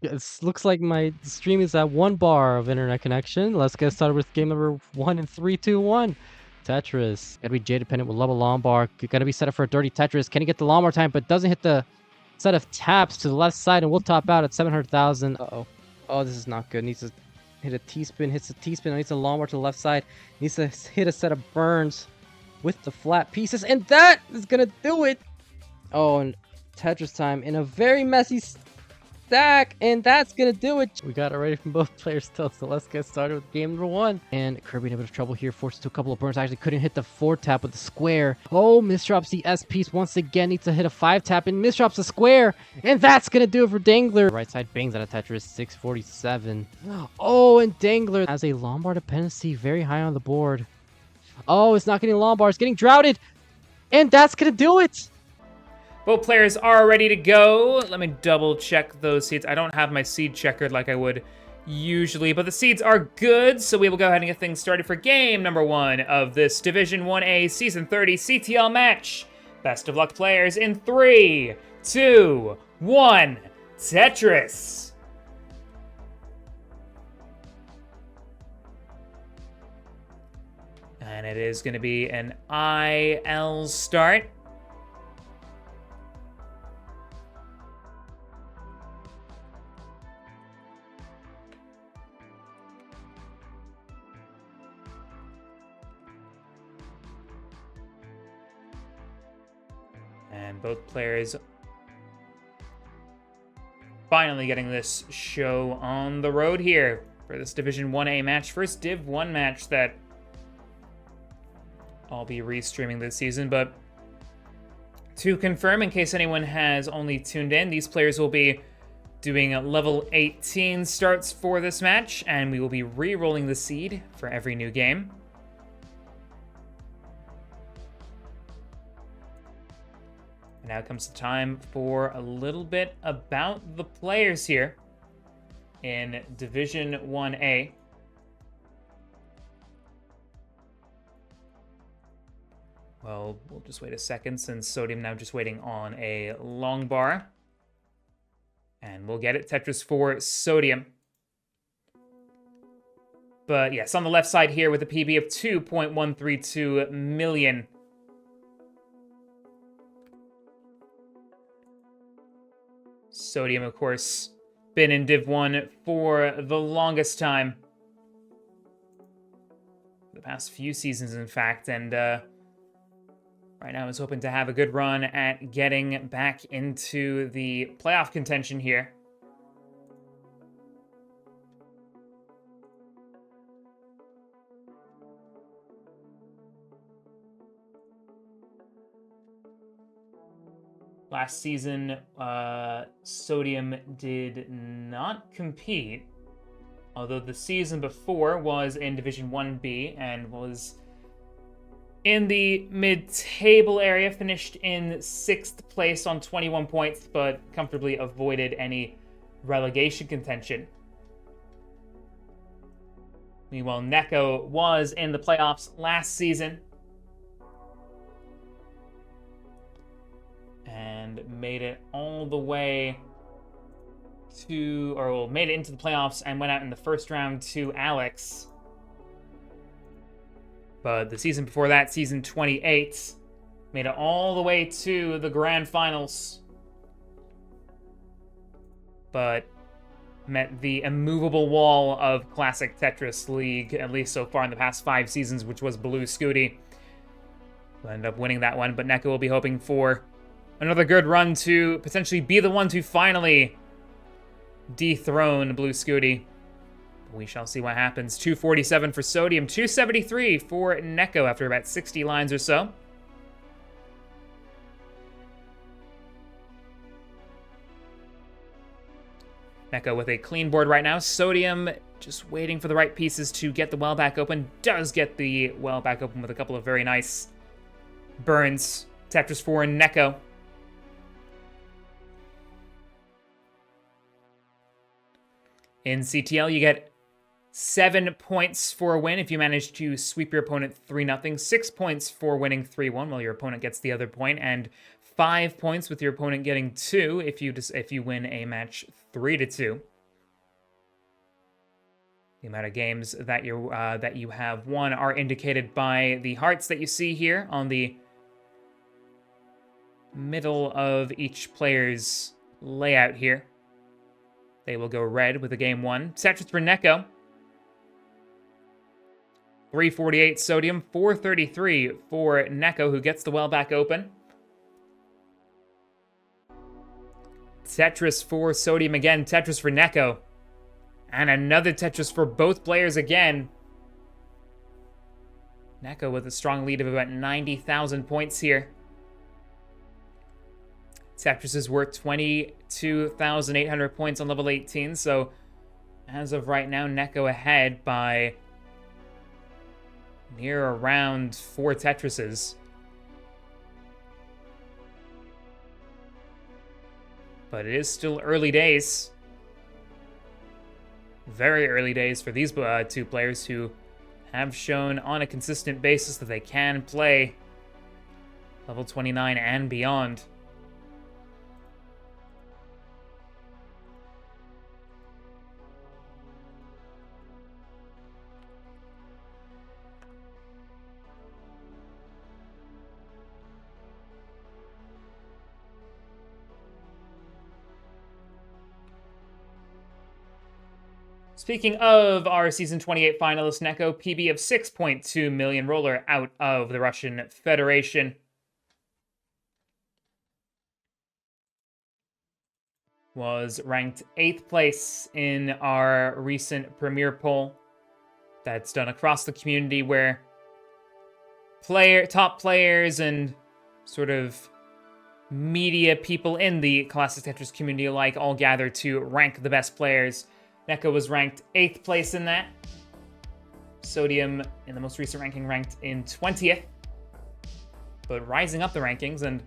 It looks like my stream is at 1 bar of internet connection. Let's get started with game number 1 in 3, 2, 1. Tetris. Gotta be J dependent with level long bar. Gotta be set up for a dirty Tetris. Can he get the long bar time, but doesn't hit the set of taps to the left side, and we'll top out at 700,000. Uh-oh. Oh, this is not good. Needs to hit a T-spin. Hits a T-spin. Needs a long bar to the left side. Needs to hit a set of burns with the flat pieces, and that is gonna do it. Oh, and Tetris time in a very messy stack, and that's gonna do it. We got it ready from both players still, so let's get started with game number 1. And Kirby in a bit of trouble here, forced to a couple of burns. Actually couldn't hit the 4 tap with the square. Oh, misdrops the S piece once again. Needs to hit a 5 tap and misdrops the square, and that's gonna do it for Dangler. Right side bangs out of Tetris, 647. Oh, and Dangler has a long bar dependency very high on the board. Oh, it's not getting long bar, it's getting droughted, and that's gonna do it. Both players are ready to go. Let me double check those seeds. I don't have my seed checkered like I would usually, but the seeds are good, so we will go ahead and get things started for game number 1 of this Division 1A Season 30 CTL match. Best of luck, players, in 3, 2, 1, Tetris. And it is going to be an IL start. And both players finally getting this show on the road here for this Division 1A match. First Div 1 match that I'll be restreaming this season. But to confirm, in case anyone has only tuned in, these players will be doing level 18 starts for this match, and we will be re-rolling the seed for every new game. Now comes the time for a little bit about the players here in Division 1A. Well, we'll just wait a second since Sodium now just waiting on a long bar. And we'll get it, Tetris for Sodium. But yes, on the left side here with a PB of 2.132 million. Sodium, of course, been in Div 1 for the longest time. The past few seasons, in fact, and right now is hoping to have a good run at getting back into the playoff contention here. Last season, Sodium did not compete, although the season before was in Division 1B and was in the mid-table area, finished in 6th place on 21 points, but comfortably avoided any relegation contention. Meanwhile, NEK0 was in the playoffs last season and made it all the way to, or well, made it into the playoffs and went out in the first round to Alex. But the season before that, season 28, made it all the way to the grand finals. But met the immovable wall of classic Tetris League, at least so far in the past 5 seasons, which was Blue Scooty. We'll end up winning that one, but NEK0 will be hoping for another good run to potentially be the one to finally dethrone Blue Scooty. We shall see what happens. 247 for Sodium, 273 for NEK0 after about 60 lines or so. NEK0 with a clean board right now. Sodium just waiting for the right pieces to get the well back open. Does get the well back open with a couple of very nice burns. Tetris for NEK0. In CTL, you get 7 points for a win if you manage to sweep your opponent 3-0. 6 points for winning 3-1 while your opponent gets the other point, and 5 points, with your opponent getting 2 if you win a match 3-2. The amount of games that you have won are indicated by the hearts that you see here on the middle of each player's layout here. They will go red with the game 1. Tetris for NEK0. 348 Sodium, 433 for NEK0, who gets the well back open. Tetris for Sodium again, Tetris for NEK0. And another Tetris for both players again. NEK0 with a strong lead of about 90,000 points here. Tetris is worth 22,800 points on level 18, so as of right now, NEK0 ahead by near around 4 Tetrises. But it is still early days. Very early days for these two players who have shown on a consistent basis that they can play level 29 and beyond. Speaking of our Season 28 finalist, NEK0, PB of 6.2 million roller out of the Russian Federation. Was ranked 8th place in our recent Premier poll that's done across the community, where top players and sort of media people in the Classic Tetris community alike all gather to rank the best players. NEK0 was ranked 8th place in that. Sodium, in the most recent ranking, ranked in 20th. But rising up the rankings, and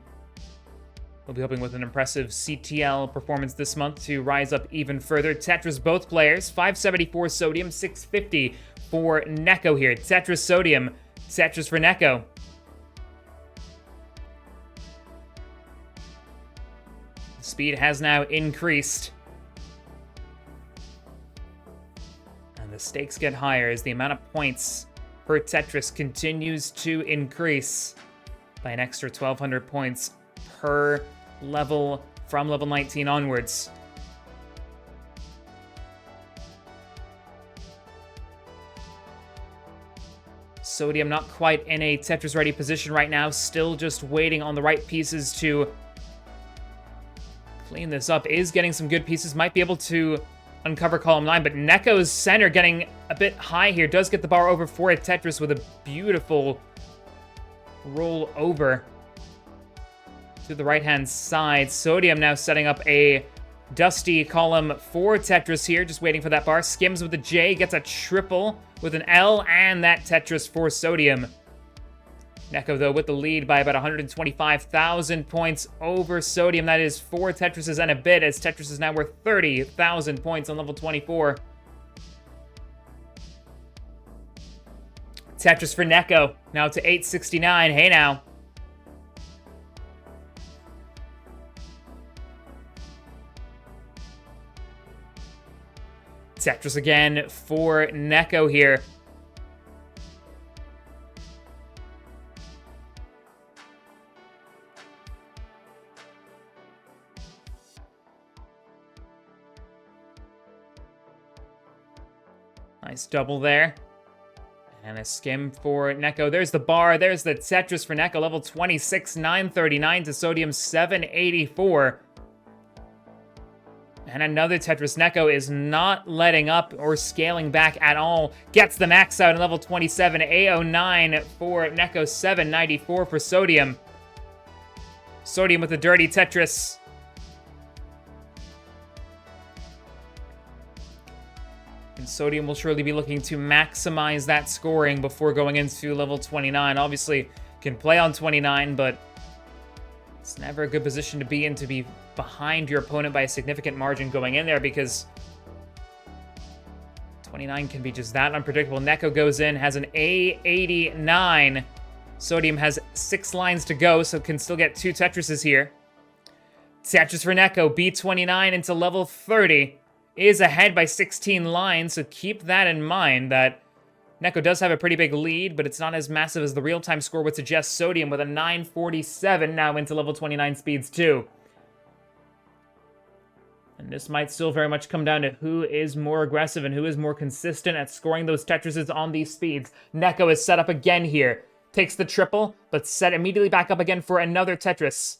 we'll be hoping with an impressive CTL performance this month to rise up even further. Tetris, both players, 574 Sodium, 650 for NEK0 here. Tetris, Sodium, Tetris for NEK0. The speed has now increased. The stakes get higher as the amount of points per Tetris continues to increase by an extra 1,200 points per level from level 19 onwards. Sodium not quite in a Tetris-ready position right now, still just waiting on the right pieces to clean this up. Is getting some good pieces, might be able to uncover column 9, but NEK0's center getting a bit high here. Does get the bar over for a Tetris with a beautiful roll over to the right-hand side. Sodium now setting up a dusty column for Tetris here, just waiting for that bar. Skims with a J, gets a triple with an L, and that Tetris for Sodium. NEK0, though, with the lead by about 125,000 points over Sodium. That is 4 Tetrises and a bit, as Tetris is now worth 30,000 points on level 24. Tetris for NEK0, now to 869. Hey now. Tetris again for NEK0 here. Nice double there. And a skim for NEK0. There's the bar. There's the Tetris for NEK0. Level 26, 939 to Sodium 784. And another Tetris. NEK0 is not letting up or scaling back at all. Gets the max out in level 27. 809 for NEK0. 794 for Sodium. Sodium with a dirty Tetris. And Sodium will surely be looking to maximize that scoring before going into level 29. Obviously, can play on 29, but it's never a good position to be in, to be behind your opponent by a significant margin going in there, because 29 can be just that unpredictable. NEK0 goes in, has an A89. Sodium has 6 lines to go, so can still get 2 Tetrises here. Tetris for NEK0, B29 into level 30. Is ahead by 16 lines, so keep that in mind, that NEK0 does have a pretty big lead, but it's not as massive as the real-time score would suggest. Sodium with a 947 now into level 29 speeds too. And this might still very much come down to who is more aggressive and who is more consistent at scoring those Tetrises on these speeds. NEK0 is set up again here. Takes the triple, but set immediately back up again for another Tetris.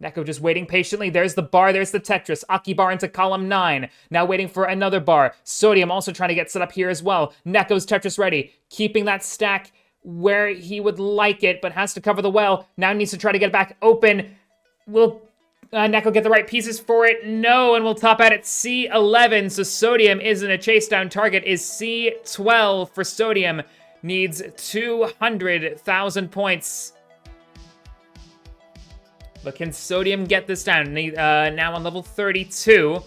NEK0 just waiting patiently. There's the bar. There's the Tetris. Aki bar into column 9. Now waiting for another bar. Sodium also trying to get set up here as well. NEK0's Tetris ready. Keeping that stack where he would like it, but has to cover the well. Now needs to try to get back open. Will NEK0 get the right pieces for it? No, and we'll top out at C11. So Sodium isn't a chase down target. Is C12 for Sodium. Needs 200,000 points. But can Sodium get this down? Now on level 32,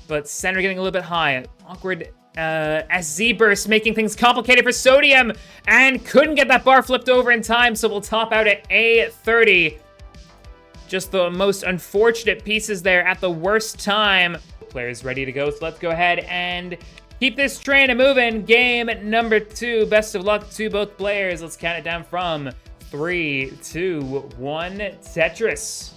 but center getting a little bit high. Awkward SZ burst, making things complicated for Sodium, and couldn't get that bar flipped over in time, so we'll top out at A30. Just the most unfortunate pieces there at the worst time. Players ready to go, so let's go ahead and keep this train moving. Game number 2. Best of luck to both players. Let's count it down from 3, 2, 1, Tetris.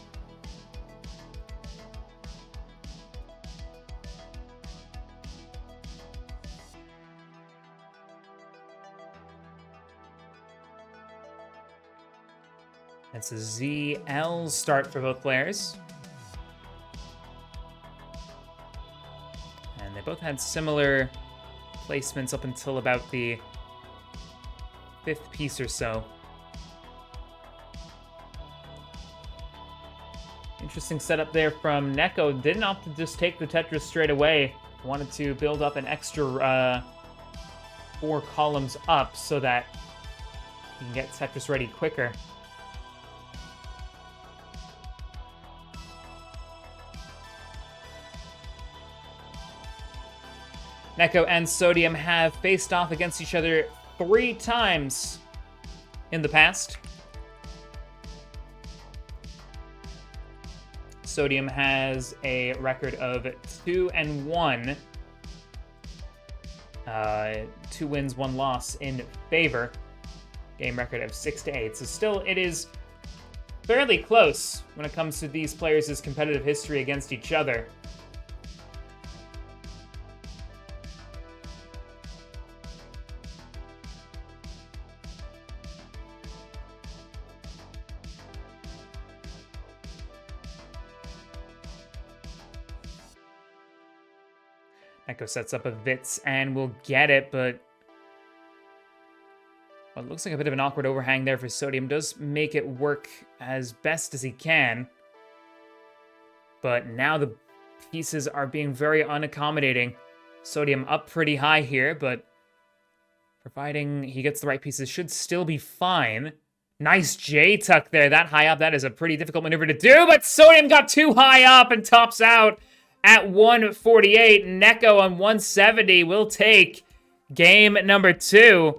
That's a ZL start for both players. And they both had similar placements up until about the 5th piece or so. Interesting setup there from NEK0. Didn't opt to just take the Tetris straight away. Wanted to build up an extra 4 columns up so that you can get Tetris ready quicker. NEK0 and Sodium have faced off against each other 3 times in the past. Sodium has a record of 2-1. 2 wins, 1 loss in favor. Game record of 6-8. So still, it is fairly close when it comes to these players' competitive history against each other. NEK0 sets up a Vitz and will get it, but well, it looks like a bit of an awkward overhang there for Sodium. Does make it work as best as he can. But now the pieces are being very unaccommodating. Sodium up pretty high here, but providing he gets the right pieces, should still be fine. Nice J-tuck there, that high up. That is a pretty difficult maneuver to do, but Sodium got too high up and tops out at 148. NEK0 on 170 will take game number 2.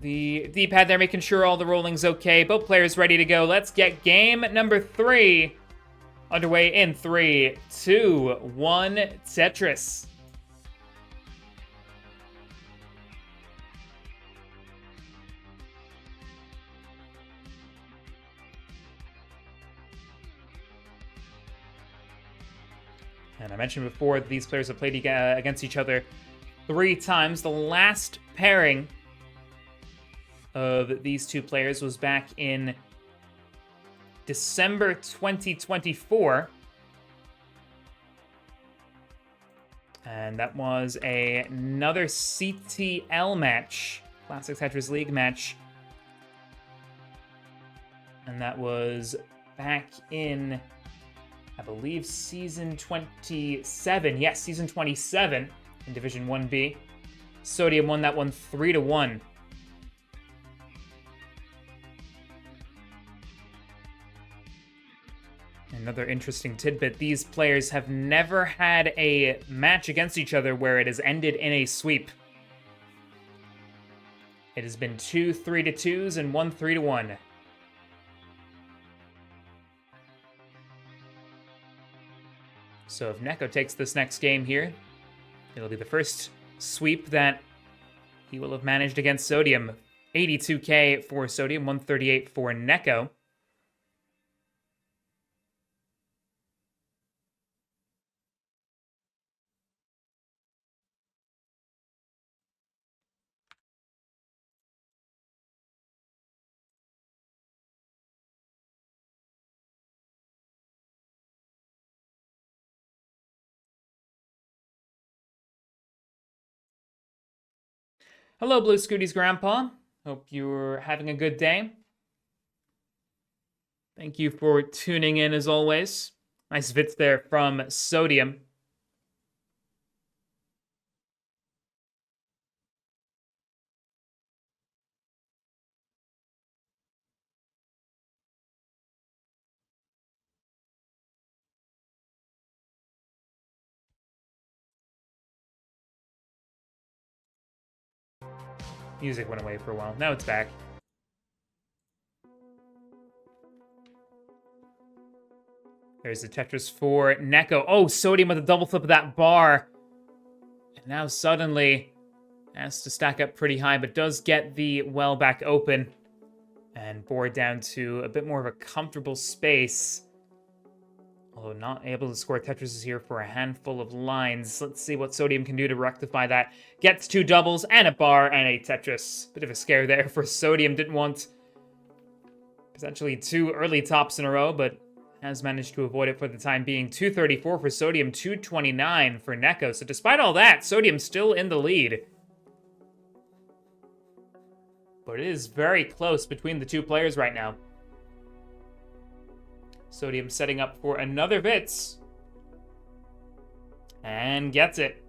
The D-pad there making sure all the rolling's okay. Both players ready to go. Let's get game number 3 underway in 3, 2, 1, Tetris. And I mentioned before, these players have played against each other 3 times. The last pairing of these 2 players was back in December 2024. And that was another CTL match, Classic Tetris League match. And that was back in, I believe, season 27. Yes, season 27 in Division 1B. Sodium won that one 3-1. Another interesting tidbit, these players have never had a match against each other where it has ended in a sweep. It has been 2 3-2s and 1 3-1. So if NEK0 takes this next game here, it'll be the first sweep that he will have managed against Sodium. 82k for Sodium, 138 for NEK0. Hello, Blue Scooty's grandpa. Hope you're having a good day. Thank you for tuning in as always. Nice vits there from Sodium. Music went away for a while. Now it's back. There's the Tetris for NEK0. Oh, Sodium with a double flip of that bar. And now suddenly has to stack up pretty high, but does get the well back open. And board down to a bit more of a comfortable space. Although not able to score Tetrises here for a handful of lines. Let's see what Sodium can do to rectify that. Gets 2 doubles and a bar and a Tetris. Bit of a scare there for Sodium. Didn't want potentially 2 early tops in a row, but has managed to avoid it for the time being. 234 for Sodium, 229 for NEK0. So despite all that, Sodium still in the lead. But it is very close between the two players right now. Sodium setting up for another Vits. And gets it.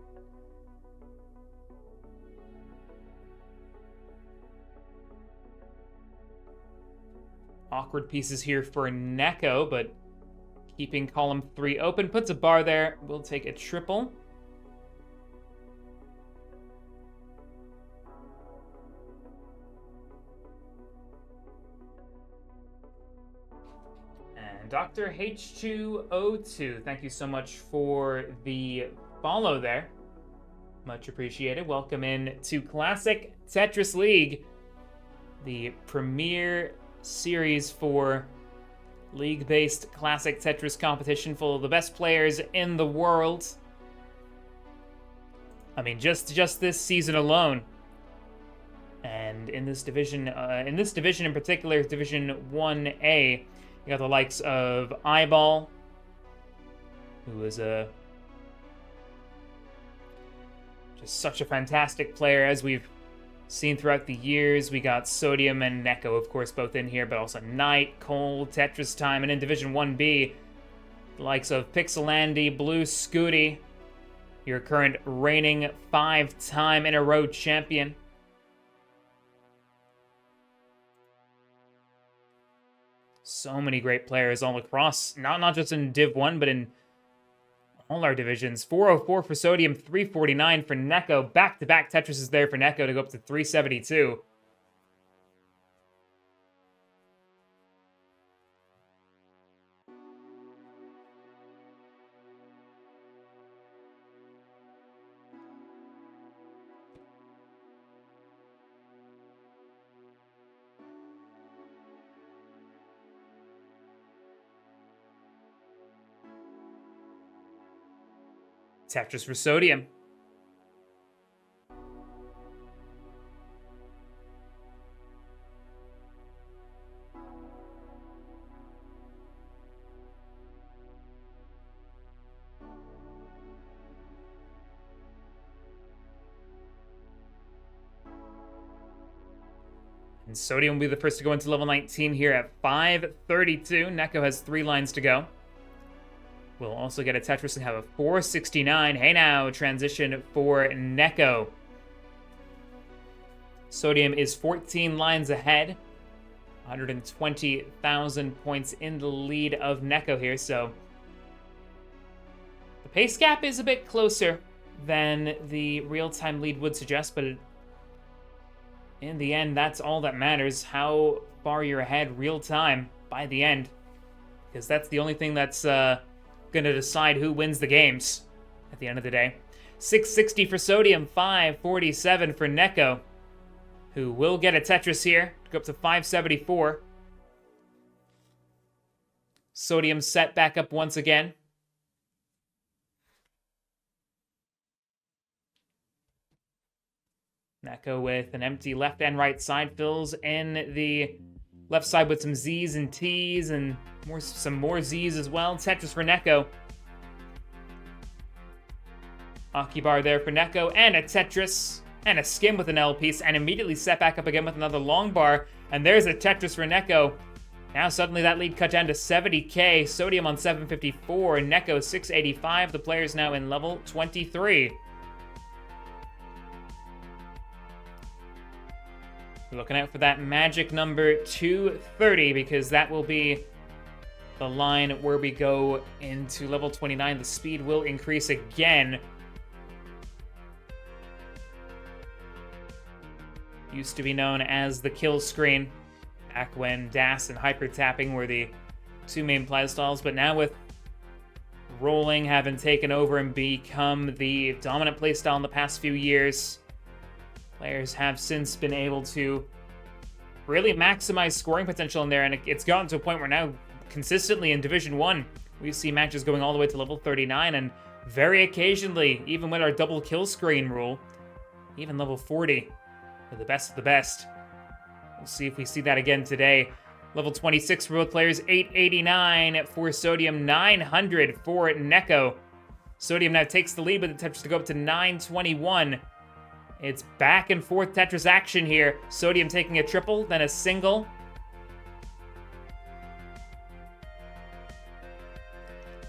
Awkward pieces here for NEK0, but keeping column 3 open. Puts a bar there. We'll take a triple. Dr. H2O2, thank you so much for the follow there. Much appreciated. Welcome in to Classic Tetris League, the premier series for league-based classic Tetris competition full of the best players in the world. I mean, just this season alone. And in this division in particular, Division 1A, you got the likes of Eyeball, who is just such a fantastic player, as we've seen throughout the years. We got Sodium and NEK0, of course, both in here, but also Knight, Cole, Tetris Time, and in Division 1B, the likes of Pixelandy, Blue Scooty, your current reigning 5-time in a row champion. So many great players all across, not just in Div 1, but in all our divisions. 404 for Sodium, 349 for NEK0. Back-to-back Tetrises there for NEK0 to go up to 372. Tetris for Sodium. And Sodium will be the first to go into level 19 here at 532. NEK0 has 3 lines to go. We'll also get a Tetris and have a 469. Hey now, transition for NEK0. Sodium is 14 lines ahead. 120,000 points in the lead of NEK0 here, so the pace gap is a bit closer than the real-time lead would suggest, but in the end, that's all that matters. How far you're ahead real time by the end. Because that's the only thing that's going to decide who wins the games at the end of the day. 660 for Sodium, 547 for NEK0, who will get a Tetris here to go up to 574. Sodium set back up once again. NEK0 with an empty left and right side, fills in the left side with some Z's and T's and some more Z's as well. Tetris for NEK0. Akibar there for NEK0, and a Tetris, and a skim with an L piece, and immediately set back up again with another long bar, and there's a Tetris for NEK0. Now suddenly that lead cut down to 70k, Sodium on 754, and NEK0 685. The player's now in level 23. We're looking out for that magic number 230, because that will be the line where we go into level 29. The speed will increase again. Used to be known as the kill screen, back when DAS and hyper tapping were the two main playstyles, but now with rolling having taken over and become the dominant playstyle in the past few years, players have since been able to really maximize scoring potential in there, and it's gotten to a point where now consistently in Division 1, we see matches going all the way to level 39, and very occasionally, even with our double kill screen rule, even level 40. For the best of the best. We'll see if we see that again today. Level 26 for both players, 889 for Sodium, 900 for NEK0. Sodium now takes the lead with the Tetris to go up to 921. It's back and forth Tetris action here. Sodium taking a triple, then a single.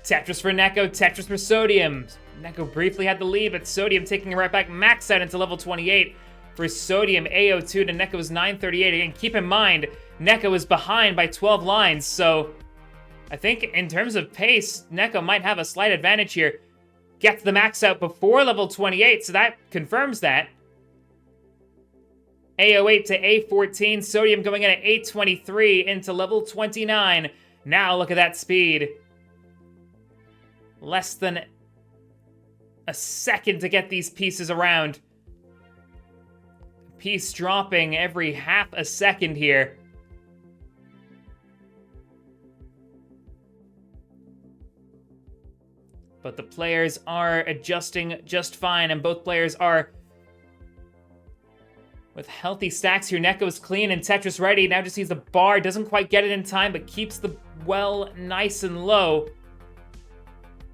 Tetris for NEK0, Tetris for Sodium. NEK0 briefly had the lead, but Sodium taking it right back, max out into level 28. For Sodium, AO2 to NEK0's 938. Again, keep in mind, NEK0 is behind by 12 lines, so I think in terms of pace, NEK0 might have a slight advantage here. Gets the max out before level 28, so that confirms that. AO8 to A14, Sodium going in at 823 into level 29. Now look at that speed. Less than a second to get these pieces around. Piece dropping every half a second here. But the players are adjusting just fine, and both players are with healthy stacks here. NEK0 is clean and Tetris ready. Now just sees the bar, doesn't quite get it in time, but keeps the well nice and low.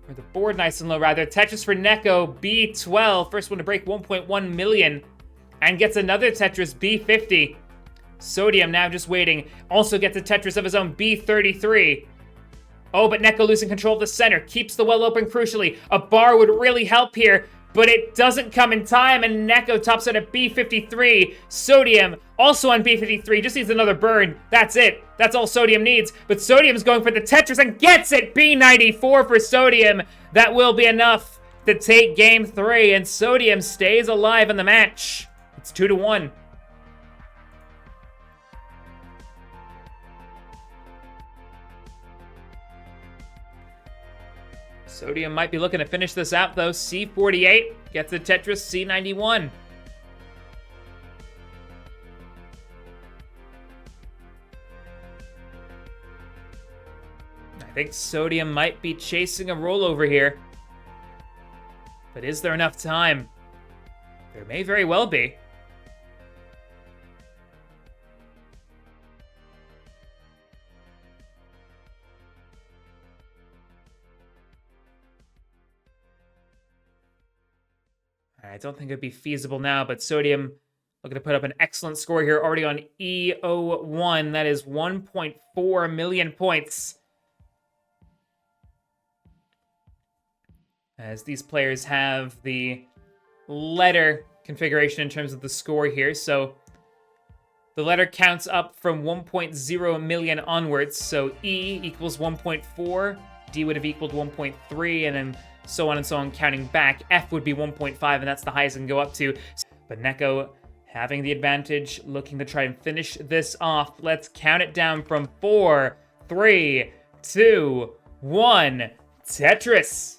Or the board nice and low, rather. Tetris for NEK0, B12. First one to break 1.1 million. And gets another Tetris, B50. Sodium now just waiting. Also gets a Tetris of his own, B33. Oh, but NEK0 losing control of the center. Keeps the well open crucially. A bar would really help here, but it doesn't come in time, and NEK0 tops out at B53. Sodium also on B53. Just needs another burn. That's it. That's all Sodium needs. But Sodium's going for the Tetris and gets it! B94 for Sodium. That will be enough to take Game 3, and Sodium stays alive in the match. It's 2-1. Sodium might be looking to finish this out, though. C48 gets the Tetris, C91. I think Sodium might be chasing a rollover here. But is there enough time? There may very well be. I don't think it'd be feasible now, but Sodium looking to put up an excellent score here, already on E01. That is 1.4 million points. As these players have the letter configuration in terms of the score here. So the letter counts up from 1.0 million onwards. So E equals 1.4, D would have equaled 1.3, and then so on and so on, counting back. F would be 1.5, and that's the highest it can go up to. But NEK0 having the advantage, looking to try and finish this off. Let's count it down from 4, 3, 2, 1. Tetris.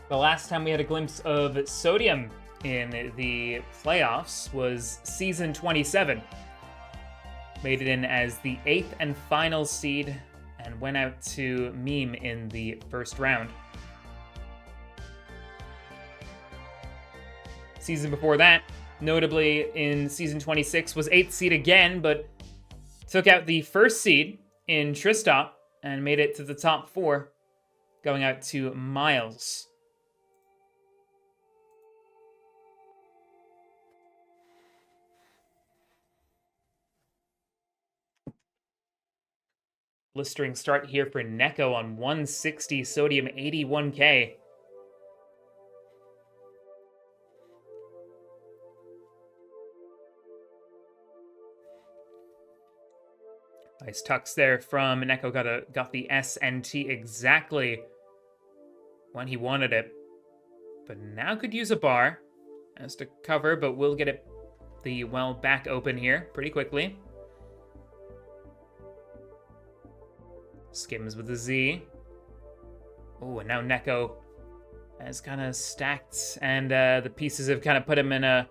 The last time we had a glimpse of Sodium in the playoffs was season 27. Made it in as the 8th and final seed and went out to Meme in the first round. Season before that, notably in season 26, was 8th seed again, but took out the first seed in Tristop and made it to the top 4, going out to Miles. Blistering start here for NEK0 on 160, Sodium 81k. Nice tucks there from NEK0. Got the S and T exactly when he wanted it. But now could use a bar as to cover, but will get it the well back open here pretty quickly. Skims with the Z. Oh, and now NEK0 has kind of stacked, and the pieces have kind of put him in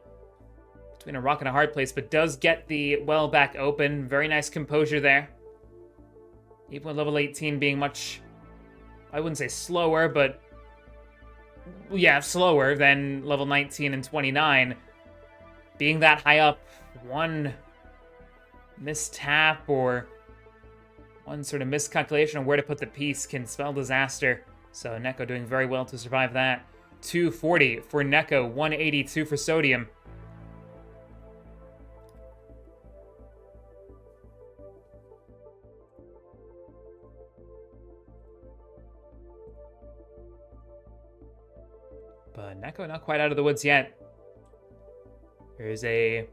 between a rock and a hard place, but does get the well back open. Very nice composure there. Even with level 18 being much, I wouldn't say slower, but yeah, slower than level 19 and 29. Being that high up, one mistap or one sort of miscalculation on where to put the piece can spell disaster. So NEK0 doing very well to survive that. 240 for NEK0, 182 for Sodium. But NEK0 not quite out of the woods yet. There's a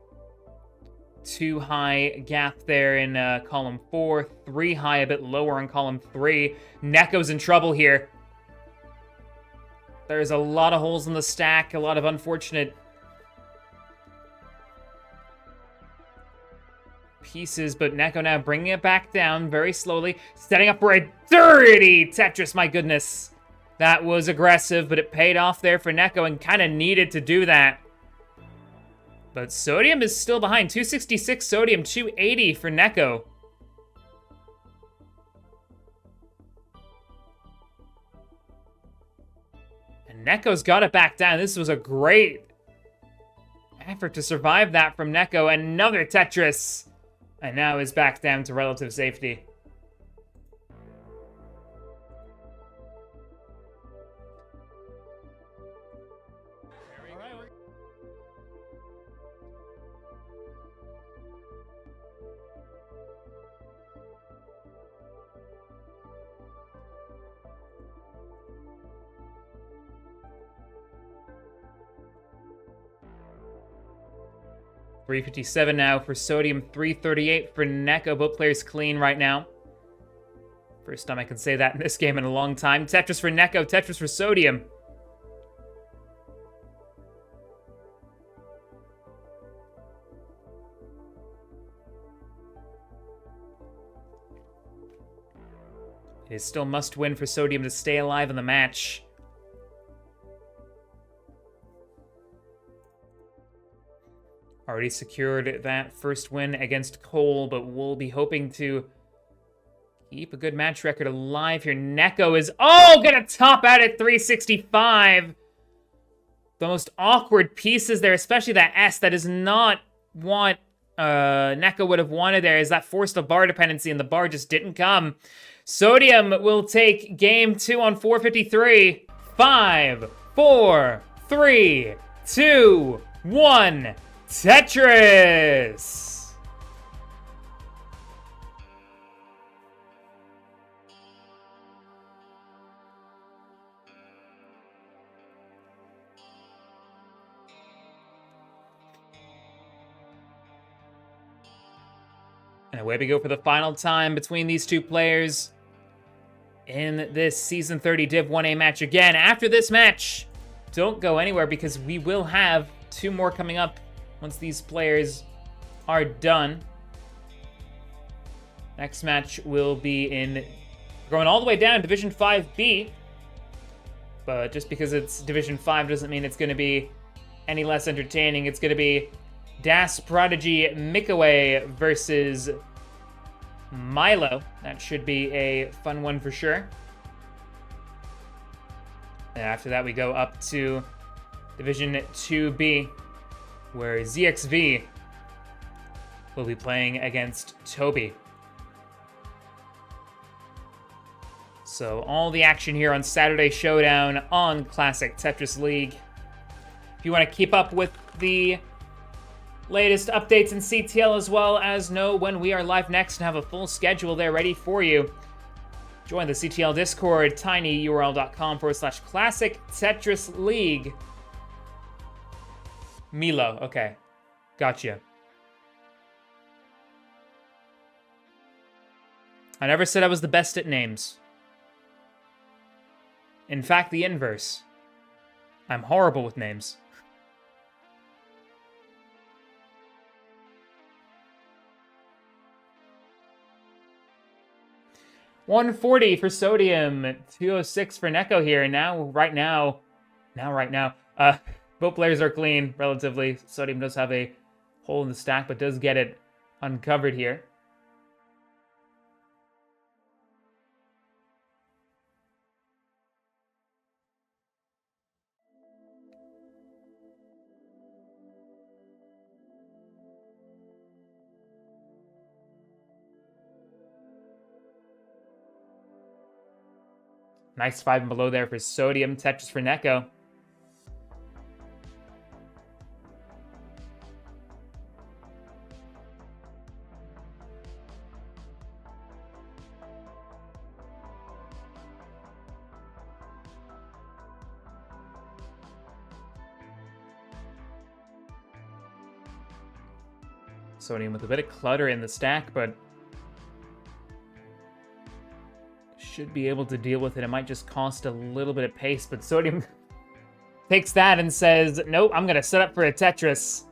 2 high gap there in column 4, 3 high a bit lower in column 3. NEK0's in trouble here. There's a lot of holes in the stack, a lot of unfortunate pieces, but NEK0 now bringing it back down very slowly, setting up for a dirty Tetris, my goodness. That was aggressive, but it paid off there for NEK0 and kind of needed to do that. But Sodium is still behind. 266 Sodium, 280 for NEK0. And NEK0's got it back down. This was a great effort to survive that from NEK0. Another Tetris. And now is back down to relative safety. $357 now for Sodium, $338 for NEK0. Both players clean right now. First time I can say that in this game in a long time. Tetris for NEK0, Tetris for Sodium. It is still must win for Sodium to stay alive in the match. Already secured that first win against Cole, but we'll be hoping to keep a good match record alive here. NEK0 is, gonna top out at 365. The most awkward pieces there, especially that S. That is not want NEK0 would have wanted there is that forced a bar dependency, and the bar just didn't come. Sodium will take game 2 on 453. 5, 4, 3, 2, 1. Tetris! And away we go for the final time between these two players in this Season 30 Div 1A match again. After this match, don't go anywhere because we will have 2 more coming up once these players are done. Next match will be in going all the way down Division 5B. But just because it's Division 5 doesn't mean it's going to be any less entertaining. It's going to be Das Prodigy Mikaway versus Milo. That should be a fun one for sure. And after that, we go up to Division 2B, where ZXV will be playing against Toby. So all the action here on Saturday Showdown on Classic Tetris League. If you want to keep up with the latest updates in CTL as well as know when we are live next and have a full schedule there ready for you, join the CTL Discord, tinyurl.com/Classic Tetris League. Milo, okay. Gotcha. I never said I was the best at names. In fact, the inverse. I'm horrible with names. $140 for Sodium, $206 for NEK0 here. Right now, both players are clean, relatively. Sodium does have a hole in the stack, but does get it uncovered here. Nice 5 and below there for Sodium. Tetris for NEK0. Sodium with a bit of clutter in the stack, but should be able to deal with it. It might just cost a little bit of pace, but Sodium takes that and says, nope, I'm going to set up for a Tetris.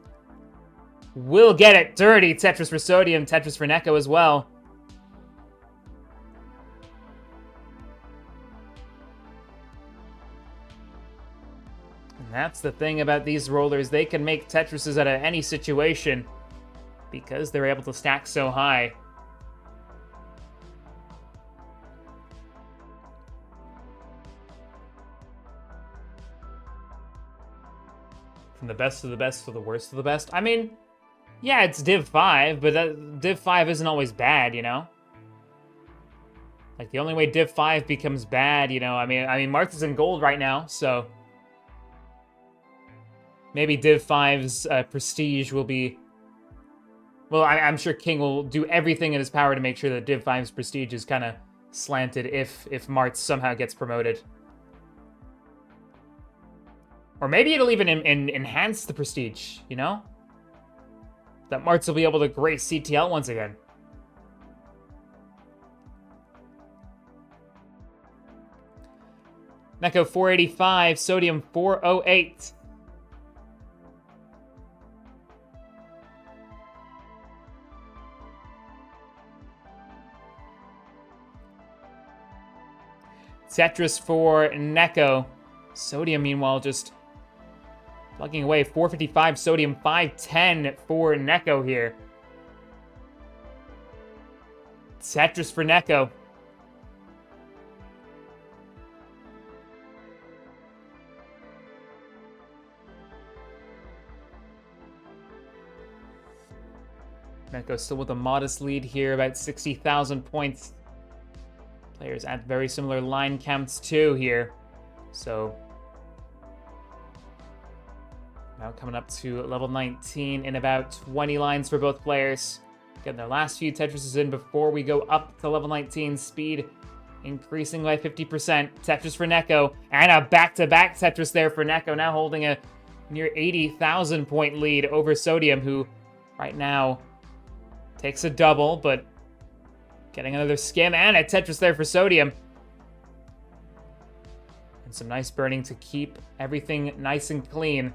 We'll get it. Dirty Tetris for Sodium, Tetris for NEK0 as well. And that's the thing about these rollers. They can make Tetrises out of any situation because they're able to stack so high. From the best of the best to the worst of the best. I mean, yeah, it's Div 5, but Div 5 isn't always bad, you know? Like, the only way Div 5 becomes bad, you know, I mean, Martha's in gold right now, so maybe Div 5's prestige will be... Well, I'm sure King will do everything in his power to make sure that Div 5's prestige is kind of slanted if Martz somehow gets promoted. Or maybe it'll even enhance the prestige, you know? That Martz will be able to grace CTL once again. NEK0 485, Sodium 408. Tetris for NEK0. Sodium, meanwhile, just plugging away. 455 Sodium, 510 for NEK0 here. Tetris for NEK0. NEK0 still with a modest lead here, about 60,000 points. Players at very similar line counts too here. So now coming up to level 19 in about 20 lines for both players. Getting their last few Tetrises in before we go up to level 19. Speed increasing by 50%. Tetris for NEK0. And a back-to-back Tetris there for NEK0. Now holding a near 80,000 point lead over Sodium, who right now takes a double, but getting another skim and a Tetris there for Sodium. And some nice burning to keep everything nice and clean.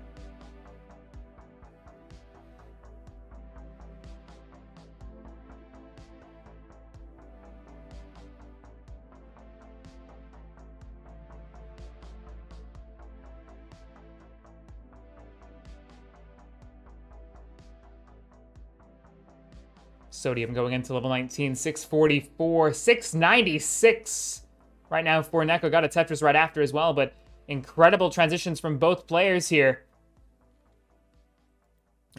Sodium going into level 19, 644, 696 right now for NEK0. Got a Tetris right after as well, but incredible transitions from both players here.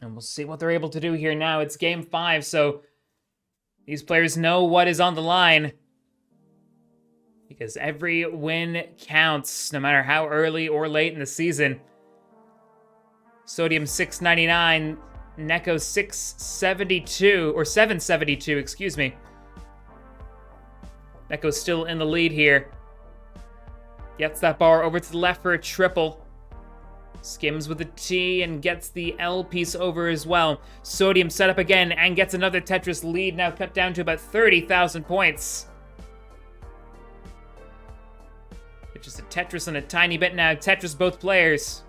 And we'll see what they're able to do here now. It's game 5, so these players know what is on the line. Because every win counts, no matter how early or late in the season. Sodium 699. NEK0 672, or 772, excuse me. NEK0 still in the lead here. Gets that bar over to the left for a triple. Skims with the T and gets the L piece over as well. Sodium set up again and gets another Tetris lead, now cut down to about 30,000 points. It's just a Tetris and a tiny bit now. Tetris both players.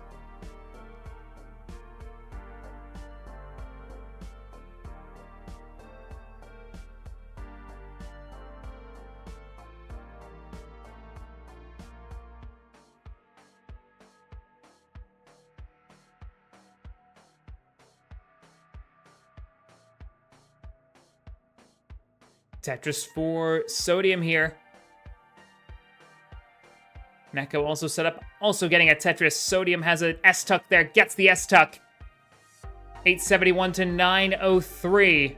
Tetris for Sodium here. NEK0 also set up, also getting a Tetris. Sodium has an S-tuck there, gets the S-tuck. 871 to 903.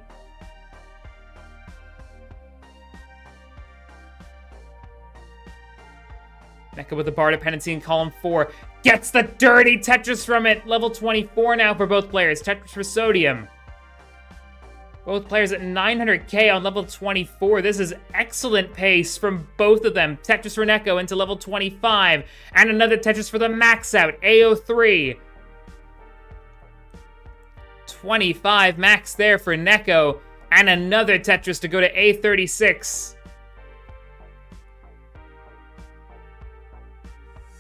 NEK0 with the bar dependency in column 4. Gets the dirty Tetris from it. Level 24 now for both players. Tetris for Sodium. Both players at 900k on level 24. This is excellent pace from both of them. Tetris for NEK0 into level 25. And another Tetris for the max out, A03. 25 max there for NEK0. And another Tetris to go to A36.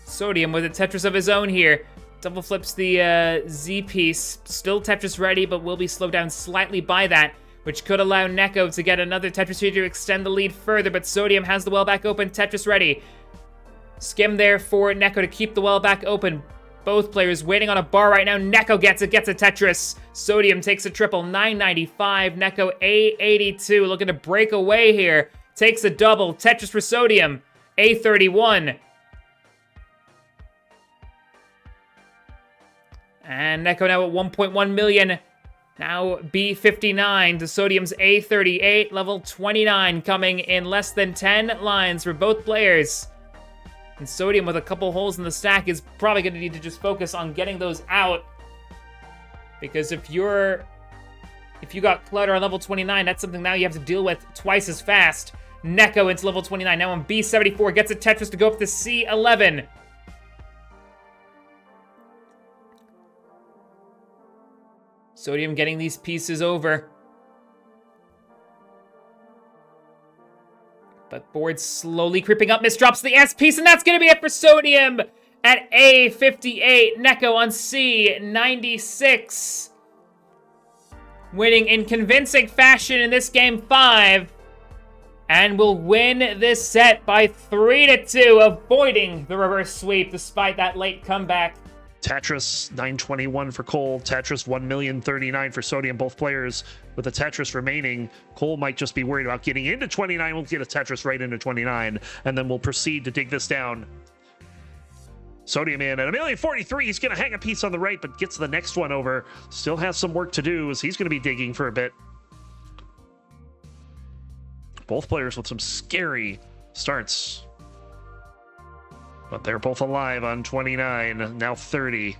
Sodium with a Tetris of his own here. Double flips the Z piece. Still Tetris ready, but will be slowed down slightly by that, which could allow NEK0 to get another Tetris here to extend the lead further, but Sodium has the well back open. Tetris ready. Skim there for NEK0 to keep the well back open. Both players waiting on a bar right now. NEK0 gets a Tetris. Sodium takes a triple. 995. NEK0 A82 looking to break away here. Takes a double. Tetris for Sodium. A31. And NEK0 now at 1.1 million. Now B59 to Sodium's A38. Level 29 coming in less than 10 lines for both players. And Sodium with a couple holes in the stack is probably going to need to just focus on getting those out. Because if you got clutter on level 29, that's something now you have to deal with twice as fast. NEK0 into level 29. Now on B74 gets a Tetris to go up to C11. Sodium getting these pieces over. But board slowly creeping up. Misdrops the S piece, and that's going to be it for Sodium at A58. NEK0 on C96. Winning in convincing fashion in this game 5. And will win this set by 3-2, avoiding the reverse sweep despite that late comeback. Tetris 921 for Cole, Tetris 1,039,000 for Sodium, both players with a Tetris remaining. Cole might just be worried about getting into 29. We'll get a Tetris right into 29, and then we'll proceed to dig this down. Sodium in at 1,043,000. He's going to hang a piece on the right, but gets the next one over. Still has some work to do as he's going to be digging for a bit. Both players with some scary starts. But they're both alive on 29, now 30.